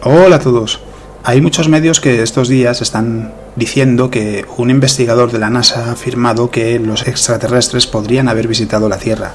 Hola a todos. Hay muchos medios que estos días están diciendo que un investigador de la NASA ha afirmado que los extraterrestres podrían haber visitado la Tierra.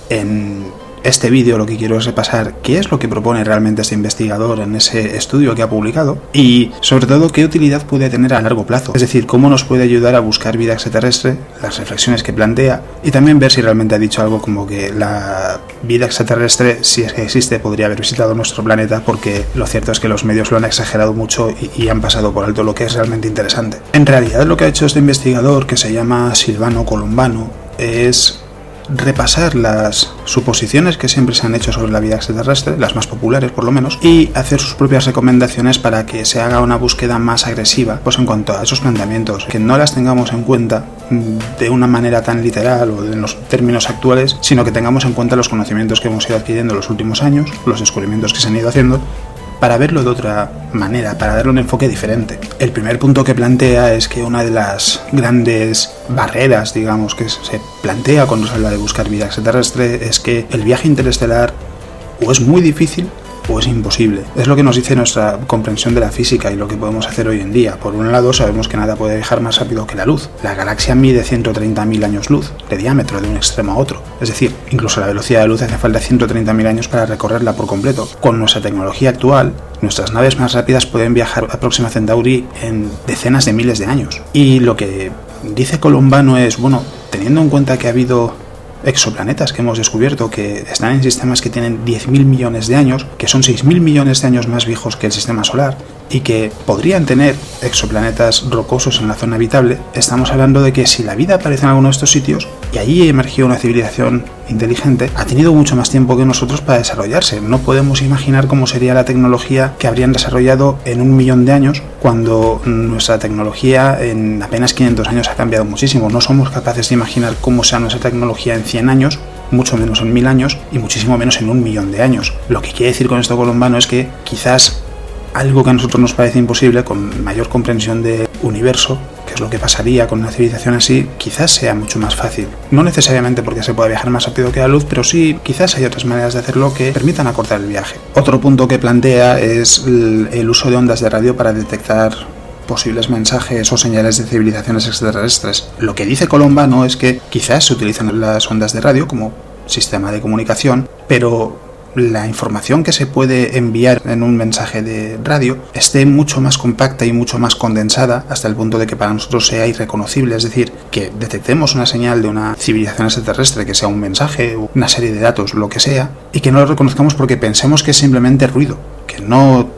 En este vídeo lo que quiero es repasar qué es lo que propone realmente este investigador en ese estudio que ha publicado y sobre todo qué utilidad puede tener a largo plazo, es decir, cómo nos puede ayudar a buscar vida extraterrestre, las reflexiones que plantea y también ver si realmente ha dicho algo como que la vida extraterrestre, si es que existe, podría haber visitado nuestro planeta, porque lo cierto es que los medios lo han exagerado mucho y han pasado por alto lo que es realmente interesante. En realidad lo que ha hecho este investigador, que se llama Silvano Colombano, es repasar las suposiciones que siempre se han hecho sobre la vida extraterrestre, las más populares por lo menos, y hacer sus propias recomendaciones para que se haga una búsqueda más agresiva pues en cuanto a esos planteamientos, que no las tengamos en cuenta de una manera tan literal o en los términos actuales, sino que tengamos en cuenta los conocimientos que hemos ido adquiriendo en los últimos años, los descubrimientos que se han ido haciendo, para verlo de otra manera, para darle un enfoque diferente. El primer punto que plantea es que una de las grandes barreras, digamos, que se plantea cuando se habla de buscar vida extraterrestre es que el viaje interestelar o es muy difícil o es imposible. Es lo que nos dice nuestra comprensión de la física y lo que podemos hacer hoy en día. Por un lado, sabemos que nada puede viajar más rápido que la luz. La galaxia mide 130.000 años luz de diámetro de un extremo a otro. Es decir, incluso la velocidad de luz hace falta 130.000 años para recorrerla por completo. Con nuestra tecnología actual, nuestras naves más rápidas pueden viajar a Próxima Centauri en decenas de miles de años. Y lo que dice Colombano es, bueno, teniendo en cuenta que ha habido exoplanetas que hemos descubierto que están en sistemas que tienen 10.000 millones de años, que son 6.000 millones de años más viejos que el sistema solar y que podrían tener exoplanetas rocosos en la zona habitable, estamos hablando de que si la vida aparece en alguno de estos sitios y allí emergió una civilización inteligente, ha tenido mucho más tiempo que nosotros para desarrollarse. No podemos imaginar cómo sería la tecnología que habrían desarrollado en 1.000.000 de años cuando nuestra tecnología en apenas 500 años ha cambiado muchísimo. No somos capaces de imaginar cómo sea nuestra tecnología en 100 años, mucho menos en 1.000 años y muchísimo menos en 1.000.000 de años. Lo que quiere decir con esto Colombano es que quizás algo que a nosotros nos parece imposible, con mayor comprensión del universo, que es lo que pasaría con una civilización así, quizás sea mucho más fácil. No necesariamente porque se pueda viajar más rápido que la luz, pero sí, quizás hay otras maneras de hacerlo que permitan acortar el viaje. Otro punto que plantea es el uso de ondas de radio para detectar posibles mensajes o señales de civilizaciones extraterrestres. Lo que dice Colombano es que quizás se utilizan las ondas de radio como sistema de comunicación, pero la información que se puede enviar en un mensaje de radio esté mucho más compacta y mucho más condensada hasta el punto de que para nosotros sea irreconocible, es decir, que detectemos una señal de una civilización extraterrestre, que sea un mensaje, una serie de datos, lo que sea, y que no lo reconozcamos porque pensemos que es simplemente ruido, que no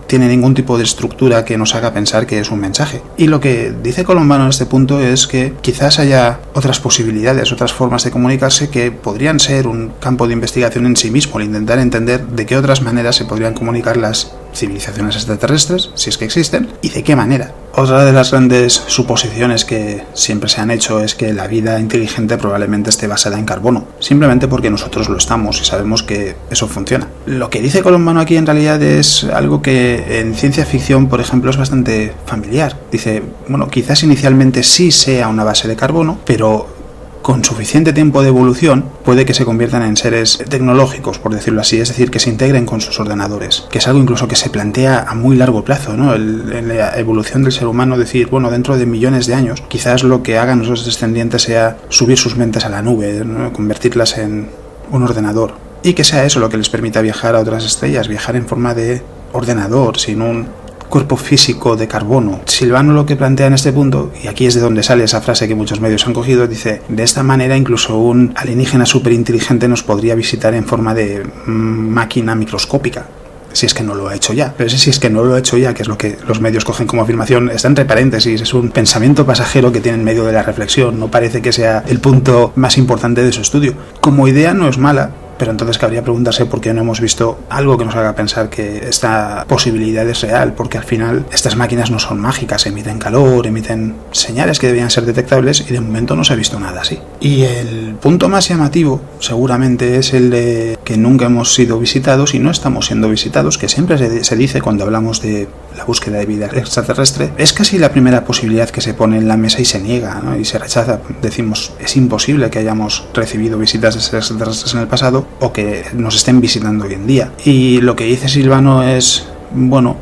tiene ningún tipo de estructura que nos haga pensar que es un mensaje. Y lo que dice Colombano en este punto es que quizás haya otras posibilidades, otras formas de comunicarse que podrían ser un campo de investigación en sí mismo, el intentar entender de qué otras maneras se podrían comunicar las civilizaciones extraterrestres, si es que existen, y de qué manera. Otra de las grandes suposiciones que siempre se han hecho es que la vida inteligente probablemente esté basada en carbono, simplemente porque nosotros lo estamos y sabemos que eso funciona. Lo que dice Colombano aquí en realidad es algo que en ciencia ficción, por ejemplo, es bastante familiar. Dice, bueno, quizás inicialmente sí sea una base de carbono, pero con suficiente tiempo de evolución puede que se conviertan en seres tecnológicos, por decirlo así, es decir, que se integren con sus ordenadores, que es algo incluso que se plantea a muy largo plazo, ¿no? En la evolución del ser humano, decir, bueno, dentro de millones de años, quizás lo que hagan nuestros descendientes sea subir sus mentes a la nube, ¿no? Convertirlas en un ordenador, y que sea eso lo que les permita viajar a otras estrellas, viajar en forma de ordenador, sin un cuerpo físico de carbono. Silvano lo que plantea en este punto, y aquí es de donde sale esa frase que muchos medios han cogido, dice, de esta manera incluso un alienígena superinteligente nos podría visitar en forma de máquina microscópica, si es que no lo ha hecho ya. Pero ese si es que no lo ha hecho ya, que es lo que los medios cogen como afirmación, está entre paréntesis, es un pensamiento pasajero que tiene en medio de la reflexión, no parece que sea el punto más importante de su estudio. Como idea no es mala, pero entonces cabría preguntarse por qué no hemos visto algo que nos haga pensar que esta posibilidad es real, porque al final estas máquinas no son mágicas, emiten calor, emiten señales que debían ser detectables y de momento no se ha visto nada así. Y el punto más llamativo seguramente es el de que nunca hemos sido visitados y no estamos siendo visitados, que siempre se dice cuando hablamos de la búsqueda de vida extraterrestre. Es casi la primera posibilidad que se pone en la mesa y se niega, ¿no? Y se rechaza. Decimos, es imposible que hayamos recibido visitas extraterrestres en el pasado o que nos estén visitando hoy en día. Y lo que dice Silvano es bueno,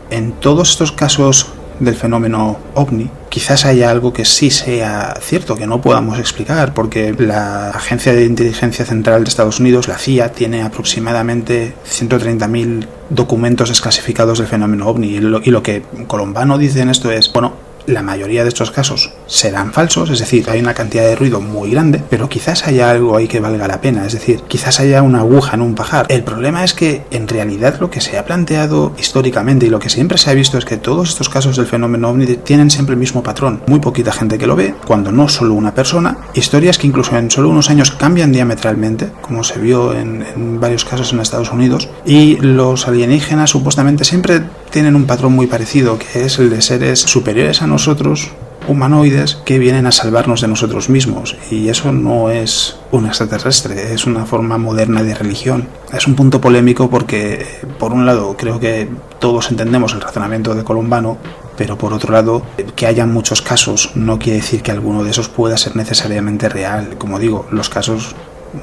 en todos estos casos del fenómeno OVNI, quizás haya algo que sí sea cierto, que no podamos explicar, porque la Agencia de Inteligencia Central de Estados Unidos, la CIA, tiene aproximadamente 130.000 documentos desclasificados del fenómeno OVNI, y lo que Colombano dice en esto es, bueno, la mayoría de estos casos serán falsos, es decir, hay una cantidad de ruido muy grande, pero quizás haya algo ahí que valga la pena, es decir, quizás haya una aguja en un pajar. El problema es que en realidad lo que se ha planteado históricamente y lo que siempre se ha visto es que todos estos casos del fenómeno OVNI tienen siempre el mismo patrón. Muy poquita gente que lo ve, cuando no solo una persona. Historias que incluso en solo unos años cambian diametralmente, como se vio en varios casos en Estados Unidos, y los alienígenas supuestamente siempre tienen un patrón muy parecido, que es el de seres superiores a nosotros, humanoides, que vienen a salvarnos de nosotros mismos, y eso no es un extraterrestre, es una forma moderna de religión. Es un punto polémico porque, por un lado, creo que todos entendemos el razonamiento de Colombano, pero por otro lado, que haya muchos casos no quiere decir que alguno de esos pueda ser necesariamente real. Como digo, los casos,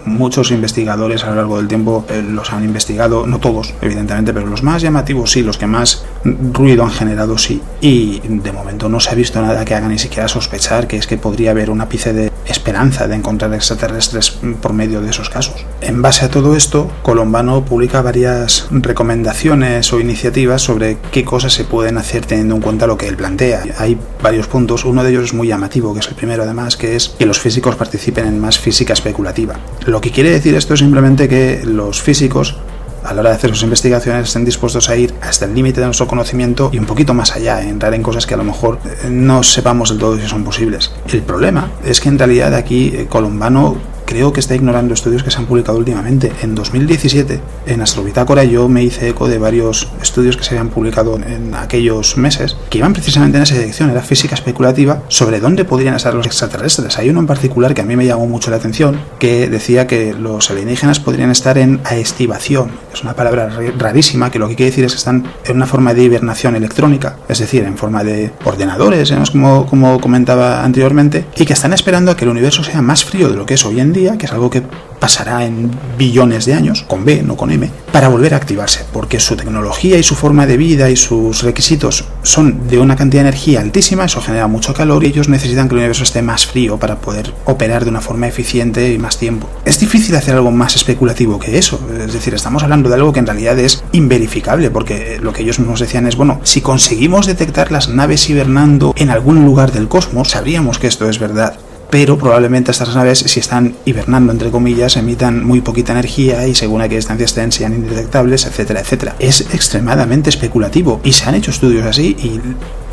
muchos investigadores a lo largo del tiempo los han investigado, no todos evidentemente, pero los más llamativos sí, los que más ruido han generado sí, y de momento no se ha visto nada que haga ni siquiera sospechar que es que podría haber un ápice de esperanza de encontrar extraterrestres por medio de esos casos. En base a todo esto, Colombano publica varias recomendaciones o iniciativas sobre qué cosas se pueden hacer teniendo en cuenta lo que él plantea. Hay varios puntos, uno de ellos es muy llamativo, que es el primero además, que es que los físicos participen en más física especulativa. Lo que quiere decir esto es simplemente que los físicos, a la hora de hacer sus investigaciones, estén dispuestos a ir hasta el límite de nuestro conocimiento y un poquito más allá, entrar en cosas que a lo mejor no sepamos del todo si son posibles. El problema es que en realidad aquí Colombano creo que está ignorando estudios que se han publicado últimamente. En 2017, en Astrobitácora, yo me hice eco de varios estudios que se habían publicado en aquellos meses, que iban precisamente en esa dirección, era física especulativa, sobre dónde podrían estar los extraterrestres. Hay uno en particular que a mí me llamó mucho la atención, que decía que los alienígenas podrían estar en aestivación. Es una palabra rarísima, que lo que quiere decir es que están en una forma de hibernación electrónica, es decir, en forma de ordenadores, como comentaba anteriormente, y que están esperando a que el universo sea más frío de lo que es hoy en día, que es algo que pasará en billones de años, con B, no con M, para volver a activarse, porque su tecnología y su forma de vida y sus requisitos son de una cantidad de energía altísima, eso genera mucho calor y ellos necesitan que el universo esté más frío para poder operar de una forma eficiente y más tiempo. Es difícil hacer algo más especulativo que eso, es decir, estamos hablando de algo que en realidad es inverificable, porque lo que ellos mismos decían es, bueno, si conseguimos detectar las naves hibernando en algún lugar del cosmos, sabríamos que esto es verdad. Pero probablemente estas naves, si están hibernando entre comillas, emitan muy poquita energía y según a qué distancia estén sean indetectables, etcétera, etcétera. Es extremadamente especulativo y se han hecho estudios así y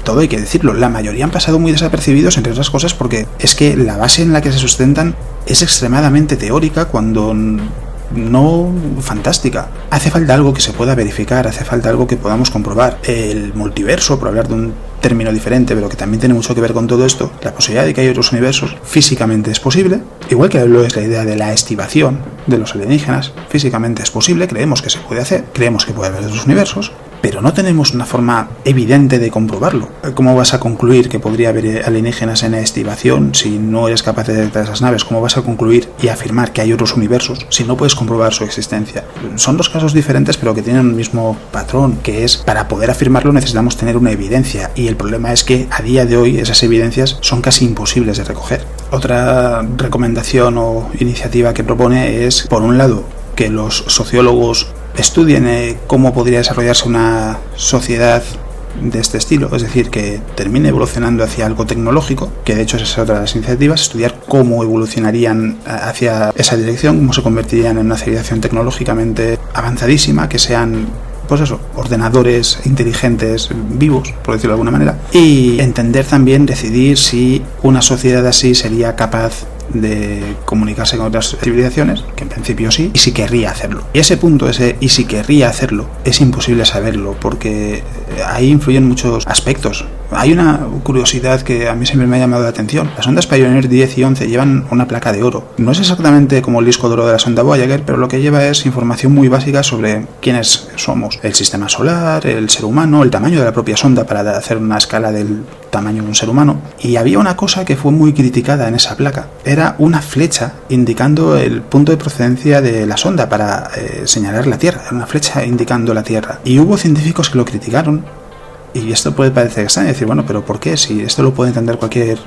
todo hay que decirlo, la mayoría han pasado muy desapercibidos, entre otras cosas porque es que la base en la que se sustentan es extremadamente teórica cuando no fantástica. Hace falta algo que se pueda verificar, hace falta algo que podamos comprobar. El multiverso, por hablar de un término diferente, pero que también tiene mucho que ver con todo esto, la posibilidad de que haya otros universos físicamente es posible, igual que lo es la idea de la estivación de los alienígenas, físicamente es posible, creemos que se puede hacer, creemos que puede haber otros universos, pero no tenemos una forma evidente de comprobarlo. ¿Cómo vas a concluir que podría haber alienígenas en estivación si no eres capaz de detectar esas naves? ¿Cómo vas a concluir y afirmar que hay otros universos si no puedes comprobar su existencia? Son dos casos diferentes pero que tienen un mismo patrón, que es, para poder afirmarlo necesitamos tener una evidencia, y el problema es que a día de hoy esas evidencias son casi imposibles de recoger. Otra recomendación o iniciativa que propone es, por un lado, que los sociólogos estudien cómo podría desarrollarse una sociedad de este estilo, es decir, que termine evolucionando hacia algo tecnológico, que de hecho esa es otra de las iniciativas, estudiar cómo evolucionarían hacia esa dirección, cómo se convertirían en una civilización tecnológicamente avanzadísima, que sean, pues eso, ordenadores inteligentes vivos, por decirlo de alguna manera, y entender también, decidir si una sociedad así sería capaz de comunicarse con otras civilizaciones, que en principio sí, y si querría hacerlo. Y ese punto, y si querría hacerlo, es imposible saberlo, porque ahí influyen muchos aspectos. Hay una curiosidad que a mí siempre me ha llamado la atención. Las sondas Pioneer 10 y 11 llevan una placa de oro. No es exactamente como el disco de oro de la sonda Voyager, pero lo que lleva es información muy básica sobre quiénes somos. El sistema solar, el ser humano, el tamaño de la propia sonda para hacer una escala del tamaño de un ser humano. Y había una cosa que fue muy criticada en esa placa. Era una flecha indicando el punto de procedencia de la sonda para señalar la Tierra. Era una flecha indicando la Tierra. Y hubo científicos que lo criticaron. Y esto puede parecer extraño, decir, bueno, pero ¿por qué? Si esto lo puede entender cualquier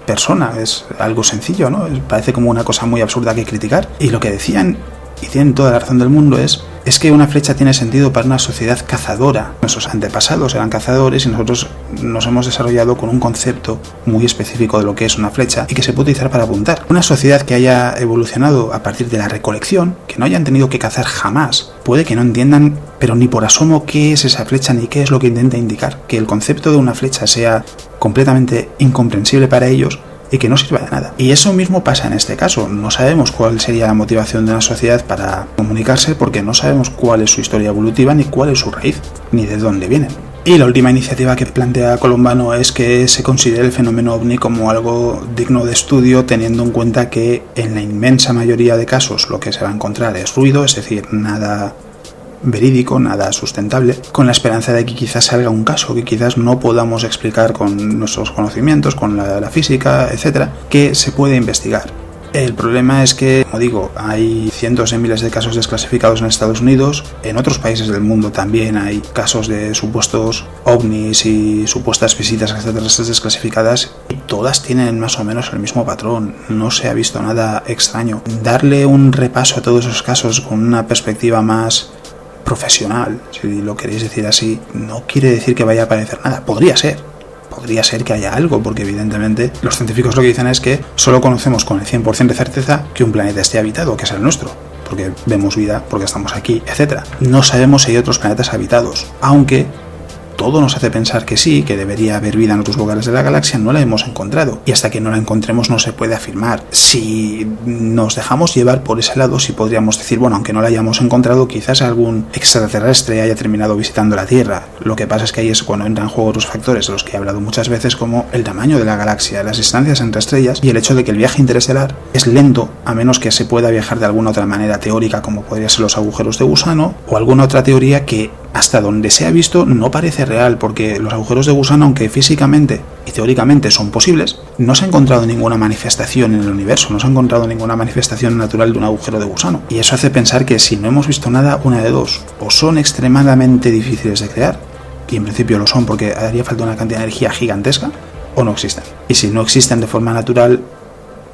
persona, es algo sencillo, ¿no? Parece como una cosa muy absurda que criticar. Y lo que decían, y tienen toda la razón del mundo, es que una flecha tiene sentido para una sociedad cazadora. Nuestros antepasados eran cazadores y nosotros nos hemos desarrollado con un concepto muy específico de lo que es una flecha y que se puede utilizar para apuntar. Una sociedad que haya evolucionado a partir de la recolección, que no hayan tenido que cazar jamás, puede que no entiendan, pero ni por asomo, qué es esa flecha ni qué es lo que intenta indicar. Que el concepto de una flecha sea completamente incomprensible para ellos y que no sirva de nada. Y eso mismo pasa en este caso. No sabemos cuál sería la motivación de una sociedad para comunicarse porque no sabemos cuál es su historia evolutiva, ni cuál es su raíz, ni de dónde vienen. Y la última iniciativa que plantea Colombano es que se considere el fenómeno ovni como algo digno de estudio, teniendo en cuenta que en la inmensa mayoría de casos lo que se va a encontrar es ruido, es decir, nada verídico, nada sustentable, con la esperanza de que quizás salga un caso que quizás no podamos explicar con nuestros conocimientos, con la física, etcétera, que se puede investigar. El problema es que, como digo, hay cientos de miles de casos desclasificados en Estados Unidos, en otros países del mundo también hay casos de supuestos ovnis y supuestas visitas extraterrestres desclasificadas, y todas tienen más o menos el mismo patrón, no se ha visto nada extraño. Darle un repaso a todos esos casos con una perspectiva más profesional, si lo queréis decir así, no quiere decir que vaya a aparecer nada. Podría ser que haya algo, porque evidentemente los científicos lo que dicen es que solo conocemos con el 100% de certeza que un planeta esté habitado, que es el nuestro, porque vemos vida, porque estamos aquí, etc. No sabemos si hay otros planetas habitados, aunque todo nos hace pensar que sí, que debería haber vida en otros lugares de la galaxia. No la hemos encontrado, y hasta que no la encontremos no se puede afirmar. Si nos dejamos llevar por ese lado, sí podríamos decir, bueno, aunque no la hayamos encontrado, quizás algún extraterrestre haya terminado visitando la Tierra. Lo que pasa es que ahí es cuando entran en juego otros factores de los que he hablado muchas veces, como el tamaño de la galaxia, las distancias entre estrellas y el hecho de que el viaje interestelar es lento, a menos que se pueda viajar de alguna otra manera teórica, como podría ser los agujeros de gusano, o alguna otra teoría que hasta donde se ha visto no parece real, porque los agujeros de gusano, aunque físicamente y teóricamente son posibles, no se ha encontrado ninguna manifestación en el universo, no se ha encontrado ninguna manifestación natural de un agujero de gusano. Y eso hace pensar que si no hemos visto nada, una de dos: o son extremadamente difíciles de crear, y en principio lo son porque haría falta una cantidad de energía gigantesca, o no existen. Y si no existen de forma natural,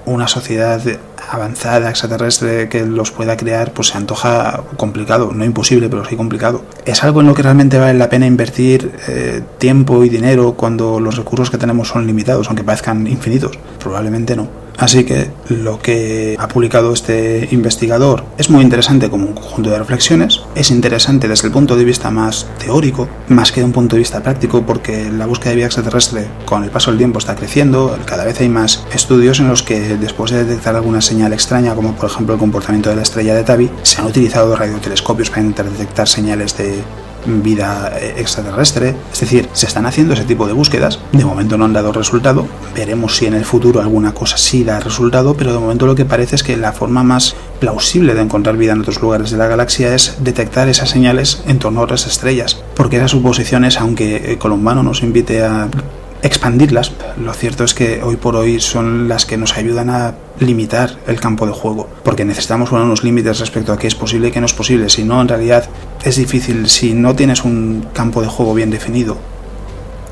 una sociedad avanzada extraterrestre que los pueda crear, pues se antoja complicado, no imposible, pero sí complicado. ¿Es algo en lo que realmente vale la pena invertir tiempo y dinero cuando los recursos que tenemos son limitados, aunque parezcan infinitos? Probablemente no. Así que lo que ha publicado este investigador es muy interesante como un conjunto de reflexiones, es interesante desde el punto de vista más teórico, más que de un punto de vista práctico, porque la búsqueda de vida extraterrestre con el paso del tiempo está creciendo, cada vez hay más estudios en los que después de detectar alguna señal extraña, como por ejemplo el comportamiento de la estrella de Tabi, se han utilizado radiotelescopios para intentar detectar señales de vida extraterrestre. Es decir, se están haciendo ese tipo de búsquedas. De momento no han dado resultado, veremos si en el futuro alguna cosa sí da resultado, pero de momento lo que parece es que la forma más plausible de encontrar vida en otros lugares de la galaxia es detectar esas señales en torno a otras estrellas, porque esas suposiciones, aunque Colombano nos invite a expandirlas, lo cierto es que hoy por hoy son las que nos ayudan a limitar el campo de juego, porque necesitamos poner unos límites respecto a qué es posible y qué no es posible. Si no, en realidad es difícil, si no tienes un campo de juego bien definido,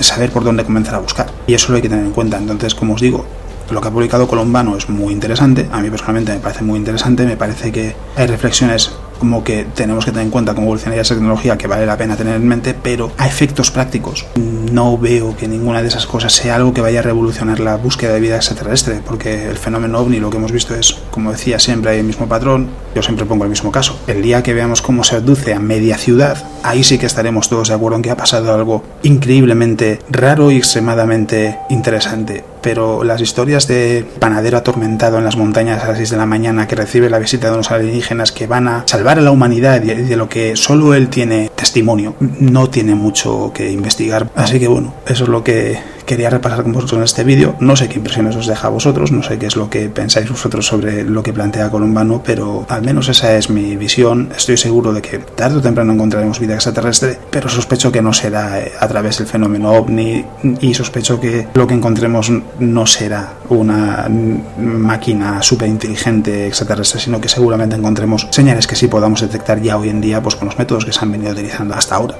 saber por dónde comenzar a buscar, y eso lo hay que tener en cuenta. Entonces, como os digo, lo que ha publicado Colombano es muy interesante, a mí personalmente me parece muy interesante, me parece que hay reflexiones como que tenemos que tener en cuenta cómo evolucionaría esa tecnología, que vale la pena tener en mente, pero a efectos prácticos no veo que ninguna de esas cosas sea algo que vaya a revolucionar la búsqueda de vida extraterrestre, porque el fenómeno ovni, lo que hemos visto es, como decía, siempre hay el mismo patrón. Yo siempre pongo el mismo caso. El día que veamos cómo se abduce a media ciudad, ahí sí que estaremos todos de acuerdo en que ha pasado algo increíblemente raro y extremadamente interesante. Pero las historias de panadero atormentado en las montañas a las 6 de la mañana que recibe la visita de unos alienígenas que van a salvar a la humanidad y de lo que solo él tiene testimonio, no tiene mucho que investigar. Así Así que bueno, eso es lo que quería repasar con vosotros en este vídeo. No sé qué impresiones os deja a vosotros, no sé qué es lo que pensáis vosotros sobre lo que plantea Columbano, pero al menos esa es mi visión. Estoy seguro de que tarde o temprano encontraremos vida extraterrestre, pero sospecho que no será a través del fenómeno OVNI, y sospecho que lo que encontremos no será una máquina súper inteligente extraterrestre, sino que seguramente encontremos señales que sí podamos detectar ya hoy en día, pues con los métodos que se han venido utilizando hasta ahora.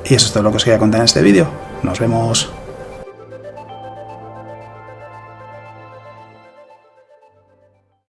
Y eso es todo lo que os quería contar en este vídeo. Nos vemos.